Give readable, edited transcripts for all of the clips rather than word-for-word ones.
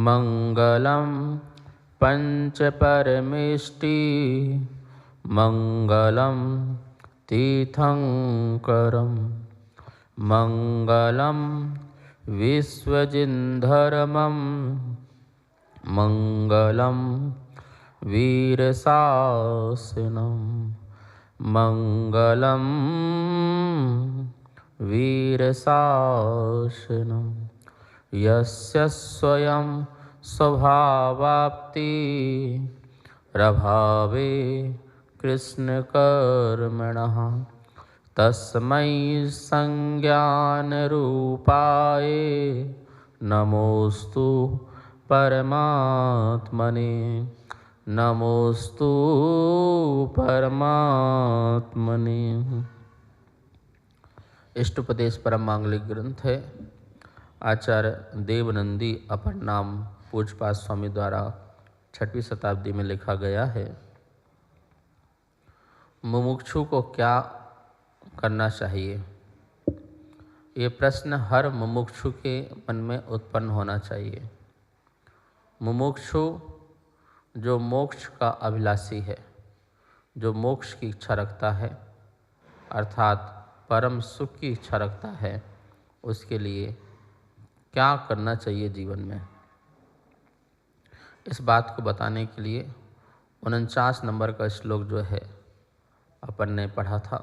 मङ्गलं पञ्चपरमेष्टि मङ्गलं तीर्थङ्करं मङ्गलं विश्वजिन्धर्मं मङ्गलं वीरशासिनं मङ्गलं वीरशासिनं यस्य स्वयं स्वभावाप्ति प्रभावे कृष्णकर्मणः तस्मै संज्ञानरूपाय नमोस्तु परमात्मने नमोस्तु परमात्मने। इष्टोपदेश परम मांगलिक ग्रंथ है। आचार्य देवनंदी अपर नाम पूज्यपाद स्वामी द्वारा 6वीं शताब्दी में लिखा गया है। मुमुक्षु को क्या करना चाहिए? ये प्रश्न हर मुमुक्षु के मन में उत्पन्न होना चाहिए। मुमुक्षु जो मोक्ष का अभिलाषी है, जो मोक्ष की इच्छा रखता है, अर्थात परम सुख की इच्छा रखता है, उसके लिए क्या करना चाहिए जीवन में, इस बात को बताने के लिए 49 नंबर का श्लोक जो है अपन ने पढ़ा था।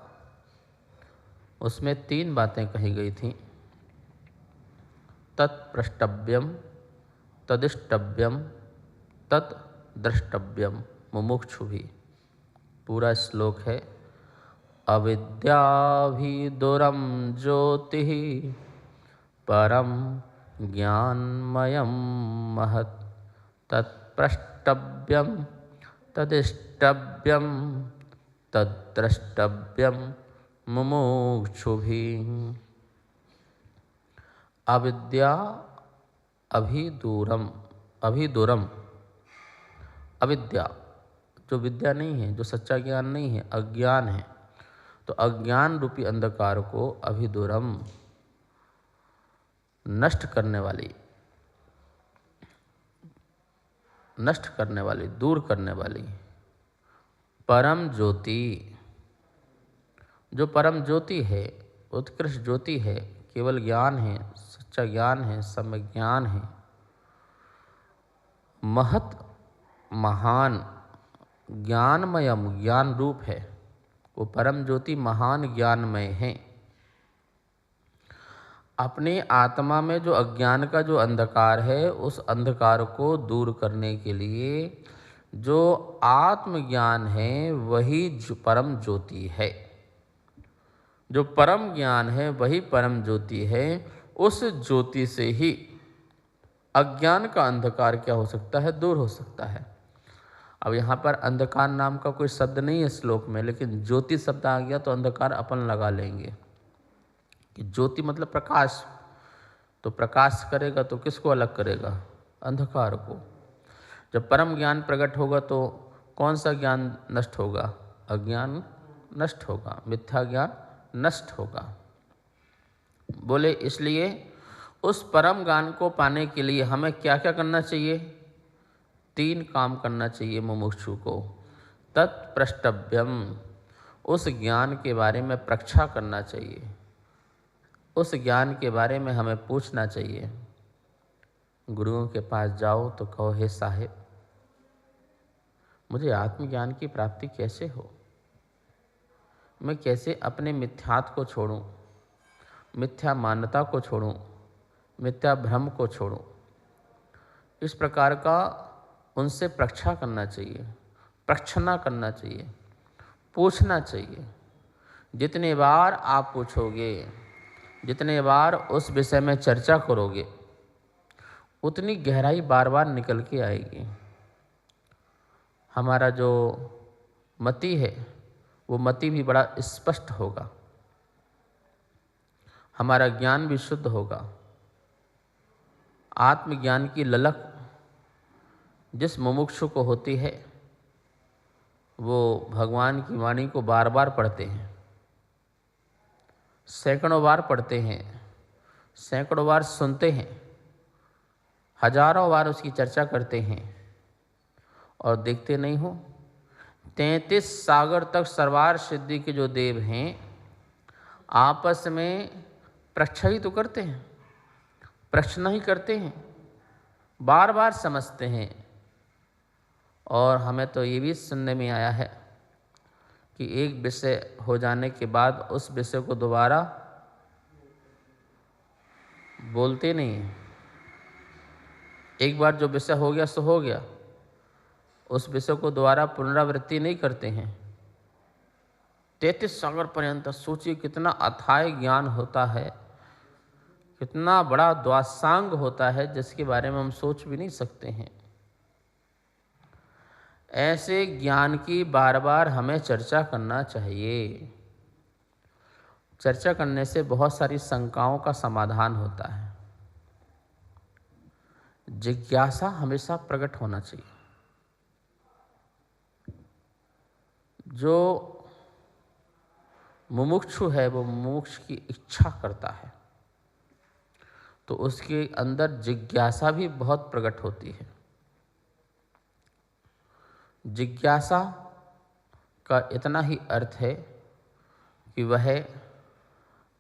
उसमें 3 बातें कही गई थी। तत्प्रष्टव्यम, तदिष्टव्यम, तद्द्रष्टव्यम मुमुक्षु भी। पूरा श्लोक है। अविद्याभिदुरं ज्योतिः परम ज्ञानमयं महत् तत्प्रष्टव्यम, तदिष्टव्यम, तद्द्रष्टव्यम मुमुक्षुभिः। अविद्या अभिदूरम, अभिदूरम, अविद्या जो विद्या नहीं है, जो सच्चा ज्ञान नहीं है, अज्ञान है। तो अज्ञान रूपी अंधकार को अभिदूरम नष्ट करने वाली, दूर करने वाली परम ज्योति, जो परम ज्योति है, उत्कृष्ट ज्योति है, केवल ज्ञान है, सच्चा ज्ञान है, सम्यक ज्ञान है, महत महान ज्ञानमयम, ज्ञान रूप है। वो परम ज्योति महान ज्ञानमय है। अपनी आत्मा में जो अज्ञान का जो अंधकार है, उस अंधकार को दूर करने के लिए जो आत्मज्ञान है वही जो परम ज्योति है। जो परम ज्ञान है वही परम ज्योति है। उस ज्योति से ही अज्ञान का अंधकार क्या हो सकता है? दूर हो सकता है। अब यहाँ पर अंधकार नाम का कोई शब्द नहीं है श्लोक में, लेकिन ज्योति शब्द आ गया तो अंधकार अपन लगा लेंगे कि ज्योति मतलब प्रकाश। तो प्रकाश करेगा तो किसको अलग करेगा? अंधकार को। जब परम ज्ञान प्रकट होगा तो कौन सा ज्ञान नष्ट होगा? अज्ञान नष्ट होगा, मिथ्या ज्ञान नष्ट होगा। बोले इसलिए उस परम ज्ञान को पाने के लिए हमें क्या क्या करना चाहिए? 3 काम करना चाहिए मुमुक्षु को। तत्प्रष्टव्यम, उस ज्ञान के बारे में प्रक्षा करना चाहिए, उस ज्ञान के बारे में हमें पूछना चाहिए। गुरुओं के पास जाओ तो कहो, हे साहिब मुझे आत्मज्ञान की प्राप्ति कैसे हो? मैं कैसे अपने मिथ्यात्व को छोड़ूं, मिथ्या मान्यता को छोड़ूं, मिथ्या भ्रम को छोड़ूं? इस प्रकार का उनसे प्रक्षा करना चाहिए, प्रक्षना करना चाहिए, पूछना चाहिए। जितने बार आप पूछोगे, जितने बार उस विषय में चर्चा करोगे, उतनी गहराई बार बार निकल के आएगी। हमारा जो मति है वो मति भी बड़ा स्पष्ट होगा, हमारा ज्ञान भी शुद्ध होगा। आत्मज्ञान की ललक जिस मुमुक्षु को होती है वो भगवान की वाणी को बार बार पढ़ते हैं, सैकड़ों बार पढ़ते हैं, सैकड़ों बार सुनते हैं, हजारों बार उसकी चर्चा करते हैं और देखते नहीं हो। 33 सागर तक सर्वार सिद्धि के जो देव हैं आपस में परीक्षा ही तो करते हैं, प्रश्न ही करते हैं, बार बार समझते हैं। और हमें तो ये भी सुनने में आया है कि एक विषय हो जाने के बाद उस विषय को दोबारा बोलते नहीं हैं। एक बार जो विषय हो गया सो हो गया, उस विषय को दोबारा पुनरावृत्ति नहीं करते हैं। 33 सागर पर्यंत सोचिए कितना अथाह ज्ञान होता है, कितना बड़ा द्वासांग होता है जिसके बारे में हम सोच भी नहीं सकते हैं। ऐसे ज्ञान की बार बार हमें चर्चा करना चाहिए। चर्चा करने से बहुत सारी शंकाओं का समाधान होता है। जिज्ञासा हमेशा प्रकट होना चाहिए। जो मुमुक्षु है वो मोक्ष की इच्छा करता है तो उसके अंदर जिज्ञासा भी बहुत प्रकट होती है। जिज्ञासा का इतना ही अर्थ है कि वह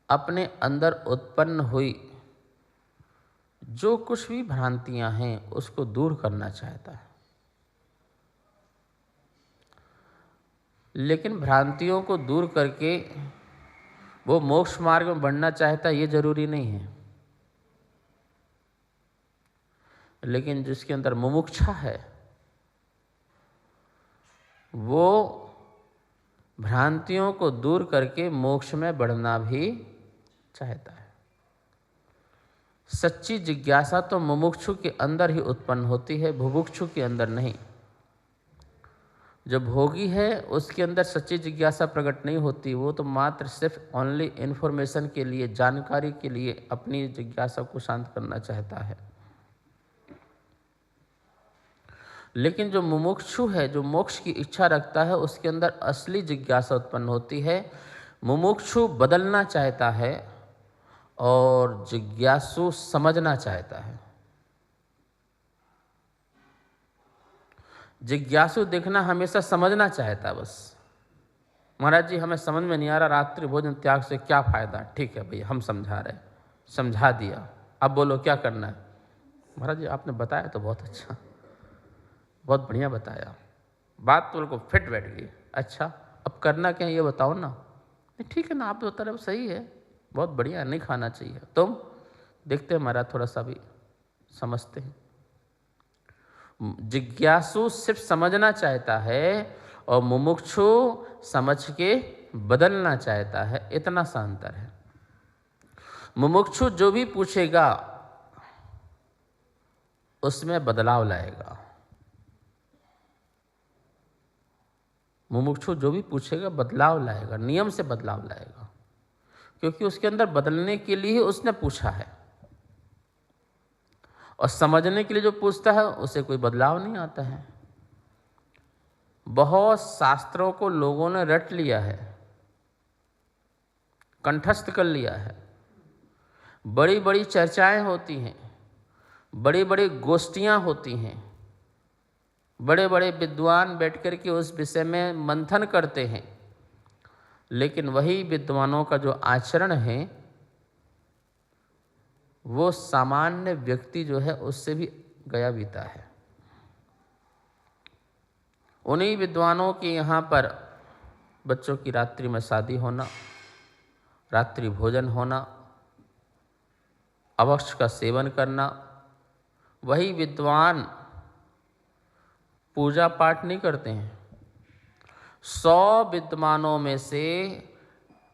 अपने अंदर उत्पन्न हुई जो कुछ भी भ्रांतियां हैं उसको दूर करना चाहता है। लेकिन भ्रांतियों को दूर करके वो मोक्ष मार्ग में बढ़ना चाहता है ये जरूरी नहीं है। लेकिन जिसके अंदर मुमुक्षा है वो भ्रांतियों को दूर करके मोक्ष में बढ़ना भी चाहता है। सच्ची जिज्ञासा तो मुमुक्षु के अंदर ही उत्पन्न होती है, बुभुक्षु के अंदर नहीं। जो भोगी है उसके अंदर सच्ची जिज्ञासा प्रकट नहीं होती, वो तो मात्र सिर्फ ओनली इन्फॉर्मेशन के लिए, जानकारी के लिए अपनी जिज्ञासा को शांत करना चाहता है। लेकिन जो मुमुक्षु है, जो मोक्ष की इच्छा रखता है, उसके अंदर असली जिज्ञासा उत्पन्न होती है। मुमुक्षु बदलना चाहता है और जिज्ञासु समझना चाहता है। जिज्ञासु देखना हमेशा समझना चाहता है। बस महाराज जी हमें समझ में नहीं आ रहा, रात्रि भोजन त्याग से क्या फायदा। ठीक है भैया हम समझा रहे, समझा दिया, अब बोलो क्या करना है। महाराज जी आपने बताया तो बहुत अच्छा, बहुत बढ़िया बताया, बात तो बिल्कुल फिट बैठ गई। अच्छा अब करना क्या है ये बताओ ना। नहीं ठीक है ना, आप बता रहे हो सही है, बहुत बढ़िया, नहीं खाना चाहिए। तुम देखते हैं महाराज थोड़ा सा भी समझते हैं। जिज्ञासु सिर्फ समझना चाहता है और मुमुक्षु समझ के बदलना चाहता है, इतना सा अंतर है। मुमुक्षु जो भी पूछेगा उसमें बदलाव लाएगा। मुमुक्षु जो भी पूछेगा बदलाव लाएगा, नियम से बदलाव लाएगा, क्योंकि उसके अंदर बदलने के लिए ही उसने पूछा है। और समझने के लिए जो पूछता है उसे कोई बदलाव नहीं आता है। बहुत शास्त्रों को लोगों ने रट लिया है, कंठस्थ कर लिया है। बड़ी बड़ी चर्चाएं होती हैं, बड़ी बड़ी गोष्ठियां होती हैं, बड़े बड़े विद्वान बैठकर के उस विषय में मंथन करते हैं। लेकिन वही विद्वानों का जो आचरण है वो सामान्य व्यक्ति जो है उससे भी गया बीता है। उन्हीं विद्वानों के यहाँ पर बच्चों की रात्रि में शादी होना, रात्रि भोजन होना, अभक्ष का सेवन करना, वही विद्वान पूजा पाठ नहीं करते हैं। 100 विद्वानों में से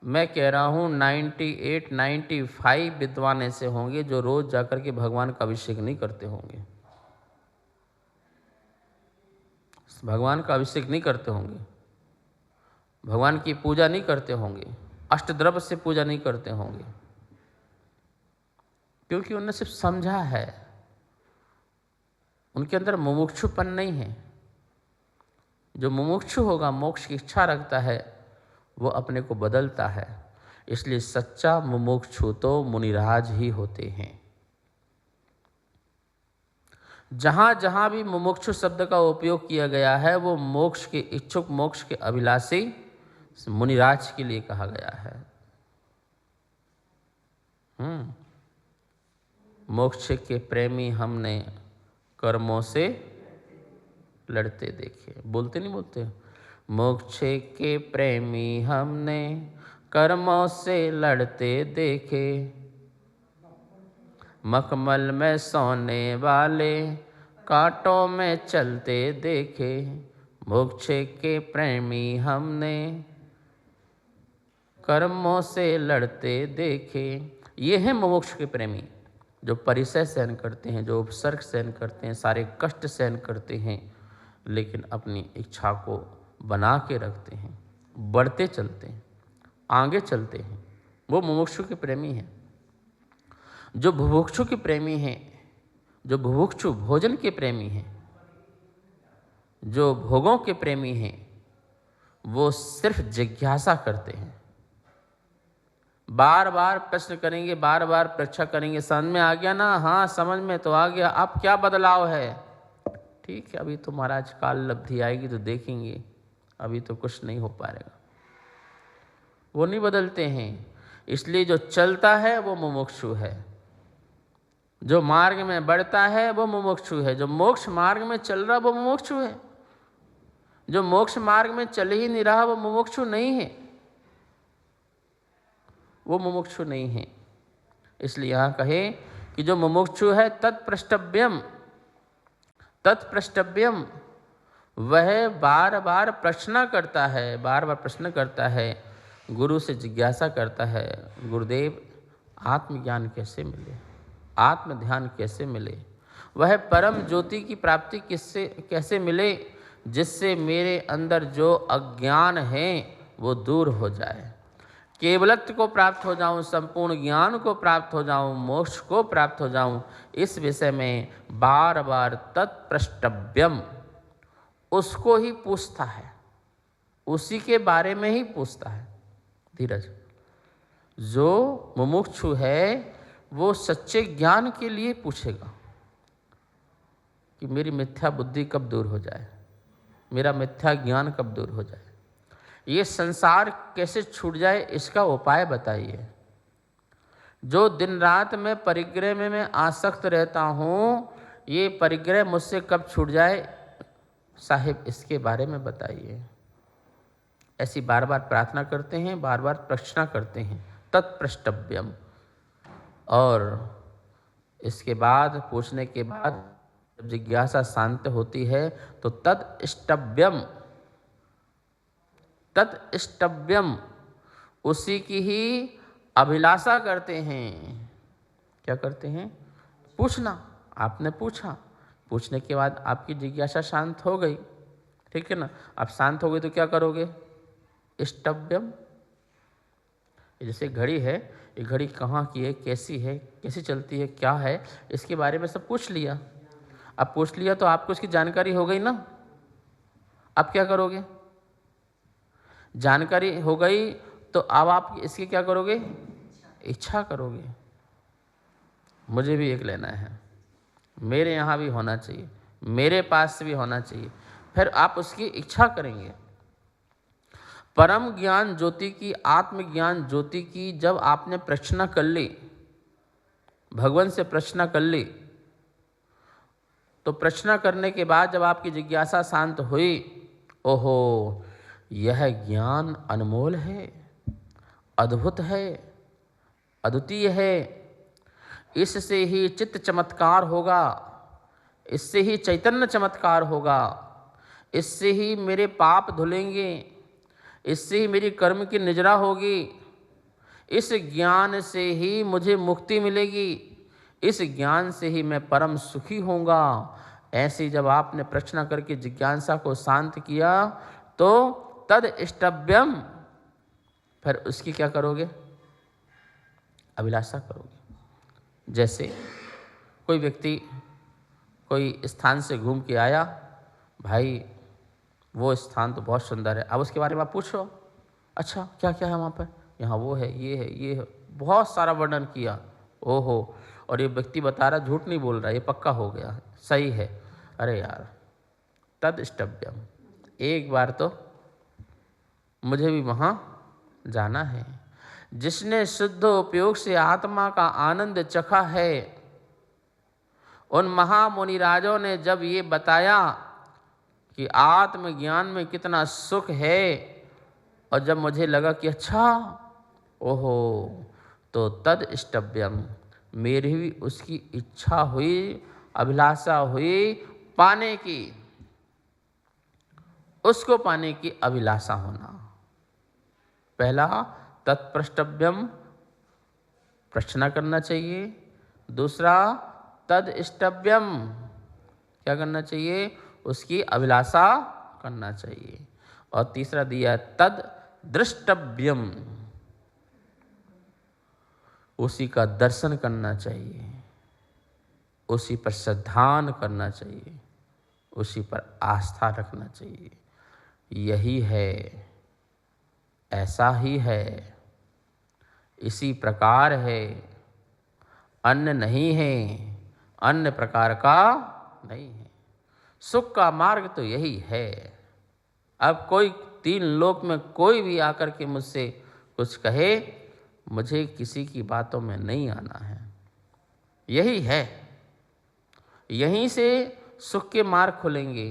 मैं कह रहा हूँ 98-95 विद्वान ऐसे होंगे जो रोज जाकर के भगवान का अभिषेक नहीं करते होंगे, भगवान का अभिषेक नहीं करते होंगे, भगवान की पूजा नहीं करते होंगे, अष्टद्रव्य से पूजा नहीं करते होंगे, क्योंकि उन्होंने सिर्फ समझा है। उनके अंदर मुमुक्षुपन नहीं है। जो मुमुक्षु होगा, मोक्ष की इच्छा रखता है, वो अपने को बदलता है। इसलिए सच्चा मुमुक्षु तो मुनिराज ही होते हैं। जहाँ जहाँ भी मुमुक्षु शब्द का उपयोग किया गया है वो मोक्ष के इच्छुक, मोक्ष के अभिलाषी मुनिराज के लिए कहा गया है। मोक्ष के प्रेमी हमने कर्मों से लड़ते देखे। बोलते नहीं बोलते, मोक्ष के प्रेमी हमने कर्मों से लड़ते देखे, मखमल में सोने वाले कांटों में चलते देखे, मोक्ष के प्रेमी हमने कर्मों से लड़ते देखे। ये हैं मोक्ष के प्रेमी, जो परिसय सहन करते हैं, जो उपसर्ग सहन करते हैं, सारे कष्ट सहन करते हैं, लेकिन अपनी इच्छा को बना के रखते हैं, बढ़ते चलते हैं, आगे चलते हैं। वो मुमुक्षु के प्रेमी हैं। जो बुभुक्षु के प्रेमी हैं, जो बुभुक्षु भोजन के प्रेमी हैं, जो भोगों के प्रेमी हैं, वो सिर्फ जिज्ञासा करते हैं। बार बार प्रश्न करेंगे, बार बार परीक्षा करेंगे, समझ में आ गया ना? हाँ समझ में तो आ गया। अब क्या बदलाव है? ठीक है, अभी तो महाराज काल लब्धि आएगी तो देखेंगे, अभी तो कुछ नहीं हो पाएगा। वो नहीं बदलते हैं। इसलिए जो चलता है वो मुमुक्षु है, जो मार्ग में बढ़ता है वो मुमुक्षु है, जो मोक्ष मार्ग में चल रहा वो मुमुक्षु है। जो मोक्ष मार्ग में चल ही नहीं रहा वो मुमुक्षु नहीं है, वो मुमुक्षु नहीं है। इसलिए यहाँ कहे कि जो मुमुक्षु है तत्प्रष्टव्यम, तत्प्रष्टव्यम, वह बार बार प्रश्न करता है, बार बार प्रश्न करता है, गुरु से जिज्ञासा करता है, गुरुदेव आत्मज्ञान कैसे मिले, आत्म ध्यान कैसे मिले, वह परम ज्योति की प्राप्ति किससे कैसे मिले, जिससे मेरे अंदर जो अज्ञान है वो दूर हो जाए, केवलत्व को प्राप्त हो जाऊं, संपूर्ण ज्ञान को प्राप्त हो जाऊं, मोक्ष को प्राप्त हो जाऊं। इस विषय में बार बार तत्प्रष्टव्यम, उसको ही पूछता है, उसी के बारे में ही पूछता है। धीरज, जो मुमुक्षु है वो सच्चे ज्ञान के लिए पूछेगा कि मेरी मिथ्या बुद्धि कब दूर हो जाए, मेरा मिथ्या ज्ञान कब दूर हो जाए, ये संसार कैसे छूट जाए, इसका उपाय बताइए। जो दिन रात में परिग्रह में मैं आसक्त रहता हूँ, ये परिग्रह मुझसे कब छूट जाए साहिब, इसके बारे में बताइए। ऐसी बार बार प्रार्थना करते हैं, बार बार प्रश्न करते हैं, तत्प्रष्टव्यम। और इसके बाद पूछने के बाद जब जिज्ञासा शांत होती है तो तत्ष्टव्यम, तत्ष्टव्यम, उसी की ही अभिलाषा करते हैं। क्या करते हैं? पूछना। आपने पूछा, पूछने के बाद आपकी जिज्ञासा शांत हो गई, ठीक है ना? अब शांत हो गई तो क्या करोगे? इष्टव्यम। जैसे घड़ी है, ये घड़ी कहाँ की है, कैसी है, कैसी चलती है, क्या है, इसके बारे में सब पूछ लिया। अब पूछ लिया तो आपको इसकी जानकारी हो गई ना। अब क्या करोगे? जानकारी हो गई तो अब आप इसकी क्या करोगे? इच्छा करोगे। मुझे भी एक लेना है, मेरे यहाँ भी होना चाहिए, मेरे पास भी होना चाहिए, फिर आप उसकी इच्छा करेंगे। परम ज्ञान ज्योति की, आत्मज्ञान ज्योति की जब आपने प्रश्न कर ली, भगवान से प्रश्न कर ली, तो प्रश्न करने के बाद जब आपकी जिज्ञासा शांत हुई, ओहो यह ज्ञान अनमोल है, अद्भुत है, अद्वितीय है, इससे ही चित्त चमत्कार होगा, इससे ही चैतन्य चमत्कार होगा, इससे ही मेरे पाप धुलेंगे, इससे ही मेरी कर्म की निजरा होगी, इस ज्ञान से ही मुझे मुक्ति मिलेगी, इस ज्ञान से ही मैं परम सुखी होऊंगा। ऐसे जब आपने प्रश्न करके जिज्ञासा को शांत किया तो तद इष्टव्यम, फिर उसकी क्या करोगे? अभिलाषा करोगे। जैसे कोई व्यक्ति कोई स्थान से घूम के आया, भाई वो स्थान तो बहुत सुंदर है, अब उसके बारे में आप पूछो, अच्छा क्या क्या है वहाँ पर, यहाँ वो है, ये है, ये है, बहुत सारा वर्णन किया, ओहो, और ये व्यक्ति बता रहा झूठ नहीं बोल रहा, ये पक्का हो गया, सही है। अरे यार, तद्रष्टव्यम, एक बार तो मुझे भी वहाँ जाना है। जिसने शुद्ध उपयोग से आत्मा का आनंद चखा है, उन महामुनिराजों ने जब ये बताया कि आत्मज्ञान में कितना सुख है, और जब मुझे लगा कि अच्छा, ओहो, तो तद्रष्टव्यम, मेरी भी उसकी इच्छा हुई, अभिलाषा हुई पाने की, उसको पाने की अभिलाषा होना। पहला तत्प्रष्टव्यम, प्रश्न करना चाहिए। दूसरा तद्रष्टव्यम, क्या करना चाहिए, उसकी अभिलाषा करना चाहिए। और तीसरा दिया तद्द्रष्टव्यम, उसी का दर्शन करना चाहिए, उसी पर श्रद्धान करना चाहिए, उसी पर आस्था रखना चाहिए। यही है, ऐसा ही है, इसी प्रकार है, अन्य नहीं है, अन्य प्रकार का नहीं है। सुख का मार्ग तो यही है। अब कोई तीन लोक में कोई भी आकर के मुझसे कुछ कहे, मुझे किसी की बातों में नहीं आना है। यही है, यहीं से सुख के मार्ग खुलेंगे,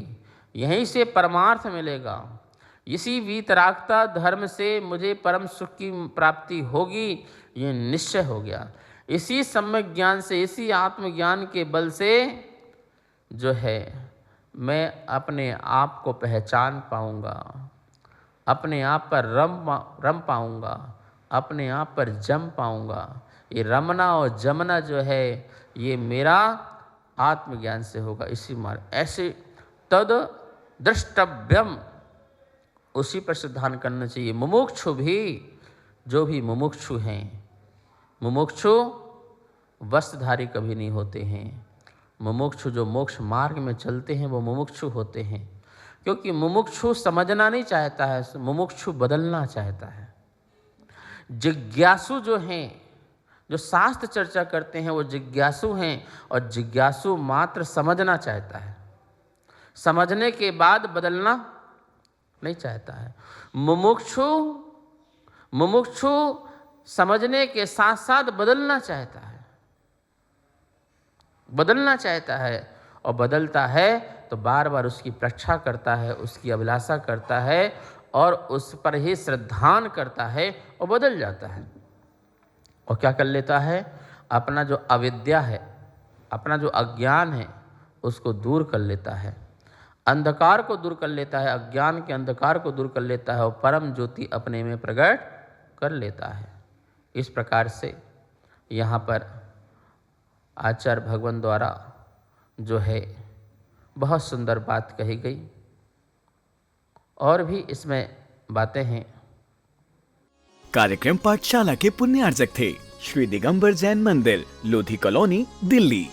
यहीं से परमार्थ मिलेगा। इसी वीतरागता धर्म से मुझे परम सुख की प्राप्ति होगी, ये निश्चय हो गया। इसी सम्यक ज्ञान से, इसी आत्मज्ञान के बल से जो है मैं अपने आप को पहचान पाऊंगा, अपने आप पर रम पाऊंगा, अपने आप पर जम पाऊंगा। ये रमना और जमना जो है, ये मेरा आत्मज्ञान से होगा। इसी मार्ग, ऐसे तद द्रष्टव्यम, उसी पर श्रद्धान करना चाहिए। मुमुक्षु भी, जो भी मुमुक्षु हैं, मुमुक्षु वस्त्रधारी कभी नहीं होते हैं। मुमुक्षु जो मोक्ष मार्ग में चलते हैं वो मुमुक्षु होते हैं, क्योंकि मुमुक्षु समझना नहीं चाहता है, मुमुक्षु बदलना चाहता है। जिज्ञासु जो हैं, जो शास्त्र चर्चा करते हैं, वो जिज्ञासु हैं, और जिज्ञासु मात्र समझना चाहता है, समझने के बाद बदलना नहीं चाहता है। मुमुक्षु समझने के साथ साथ बदलना चाहता है, बदलना चाहता है, और बदलता है तो बार बार उसकी प्रक्षा करता है, उसकी अभिलाषा करता है, और उस पर ही श्रद्धान करता है, और बदल जाता है। और क्या कर लेता है, अपना जो अविद्या है, अपना जो अज्ञान है, उसको दूर कर लेता है, अंधकार को दूर कर लेता है, अज्ञान के अंधकार को दूर कर लेता है, और परम ज्योति अपने में प्रकट कर लेता है। इस प्रकार से यहाँ पर आचार्य भगवान द्वारा जो है बहुत सुंदर बात कही गई, और भी इसमें बातें हैं। कार्यक्रम पाठशाला के पुण्यार्जक थे श्री दिगंबर जैन मंदिर, लोधी कॉलोनी, दिल्ली।